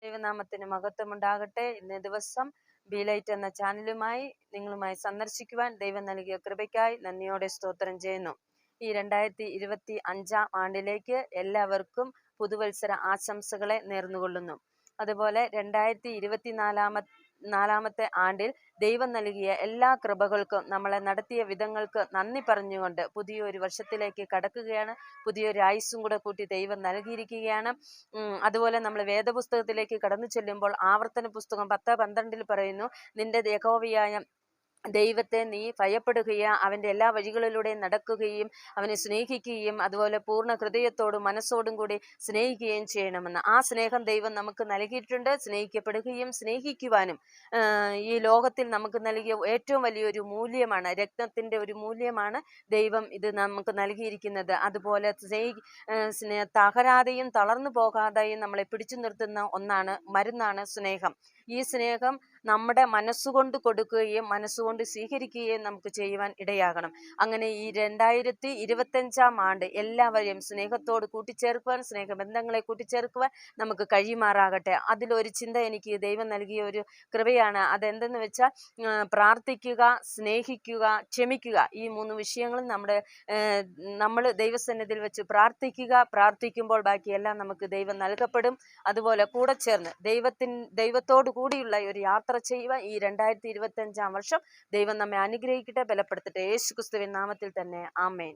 ദൈവനാമത്തിന് മഹത്വമുണ്ടാകട്ടെ. ഇന്നേ ദിവസം ബിലൈറ്റ് എന്ന ചാനലുമായി നിങ്ങളുമായി സന്ദർശിക്കുവാൻ ദൈവം നൽകിയ കൃപയ്ക്കായി നന്ദിയോടെ സ്തോത്രം ചെയ്യുന്നു. ഈ 2025 ആണ്ടിലേക്ക് എല്ലാവർക്കും പുതുവത്സര ആശംസകളെ നേർന്നുകൊള്ളുന്നു. അതുപോലെ 2024 ആണ്ടിൽ ദൈവം നൽകിയ എല്ലാ കൃപകൾക്കും നമ്മളെ നടത്തിയ വിധങ്ങൾക്ക് നന്ദി പറഞ്ഞുകൊണ്ട് പുതിയൊരു വർഷത്തിലേക്ക് കടക്കുകയാണ്. പുതിയൊരു ആയുസ്സും കൂടെ കൂട്ടി ദൈവം നൽകിയിരിക്കുകയാണ്. അതുപോലെ നമ്മൾ വേദപുസ്തകത്തിലേക്ക് കടന്നു ചെല്ലുമ്പോൾ ആവർത്തന പുസ്തകം 10:12 പറയുന്നു, നിന്റെ യഹോവയായ ദൈവത്തെ നീ ഭയപ്പെടുകയും അവൻ്റെ എല്ലാ വഴികളിലൂടെയും നടക്കുകയും അവനെ സ്നേഹിക്കുകയും അതുപോലെ പൂർണ്ണ ഹൃദയത്തോടും മനസ്സോടും കൂടി സ്നേഹിക്കുകയും ചെയ്യണമെന്ന്. ആ സ്നേഹം ദൈവം നമുക്ക് നൽകിയിട്ടുണ്ട്. സ്നേഹിക്കപ്പെടുകയും സ്നേഹിക്കുവാനും ഈ ലോകത്തിൽ നമുക്ക് നൽകിയ ഏറ്റവും വലിയൊരു മൂല്യമാണ്, രത്നത്തിൻ്റെ ഒരു മൂല്യമാണ് ദൈവം ഇത് നമുക്ക് നൽകിയിരിക്കുന്നത്. അതുപോലെ തകരാതെയും തളർന്നു പോകാതെയും നമ്മളെ പിടിച്ചു നിർത്തുന്ന മരുന്നാണ് സ്നേഹം. ഈ സ്നേഹം നമ്മുടെ മനസ്സുകൊണ്ട് കൊടുക്കുകയും മനസ്സുകൊണ്ട് സ്വീകരിക്കുകയും നമുക്ക് ചെയ്യുവാൻ ഇടയാകണം. അങ്ങനെ ഈ 2025 ആണ്ട് എല്ലാവരെയും സ്നേഹത്തോട് കൂട്ടിച്ചേർക്കുവാൻ, സ്നേഹബന്ധങ്ങളെ കൂട്ടിച്ചേർക്കുവാൻ നമുക്ക് കഴിയുമാറാകട്ടെ. അതിലൊരു ചിന്ത എനിക്ക് ദൈവം നൽകിയ ഒരു കൃപയാണ്. അതെന്തെന്ന് വെച്ചാൽ പ്രാർത്ഥിക്കുക, സ്നേഹിക്കുക, ക്ഷമിക്കുക. ഈ 3 വിഷയങ്ങളും നമ്മൾ ദൈവസന്നിധിയിൽ വെച്ച് പ്രാർത്ഥിക്കുമ്പോൾ ബാക്കിയെല്ലാം നമുക്ക് ദൈവം നൽകപ്പെടും. അതുപോലെ കൂടെ ചേർന്ന് ദൈവത്തോട് കൂടിയുള്ള ഒരു യാത്ര ചെയ്യുവാൻ ഈ 2025 വർഷം ദൈവം നമ്മെ അനുഗ്രഹിക്കട്ടെ, ബലപ്പെടുത്തട്ടെ. യേശുക്രിസ്തുവിൻ നാമത്തിൽ തന്നെ ആമേൻ.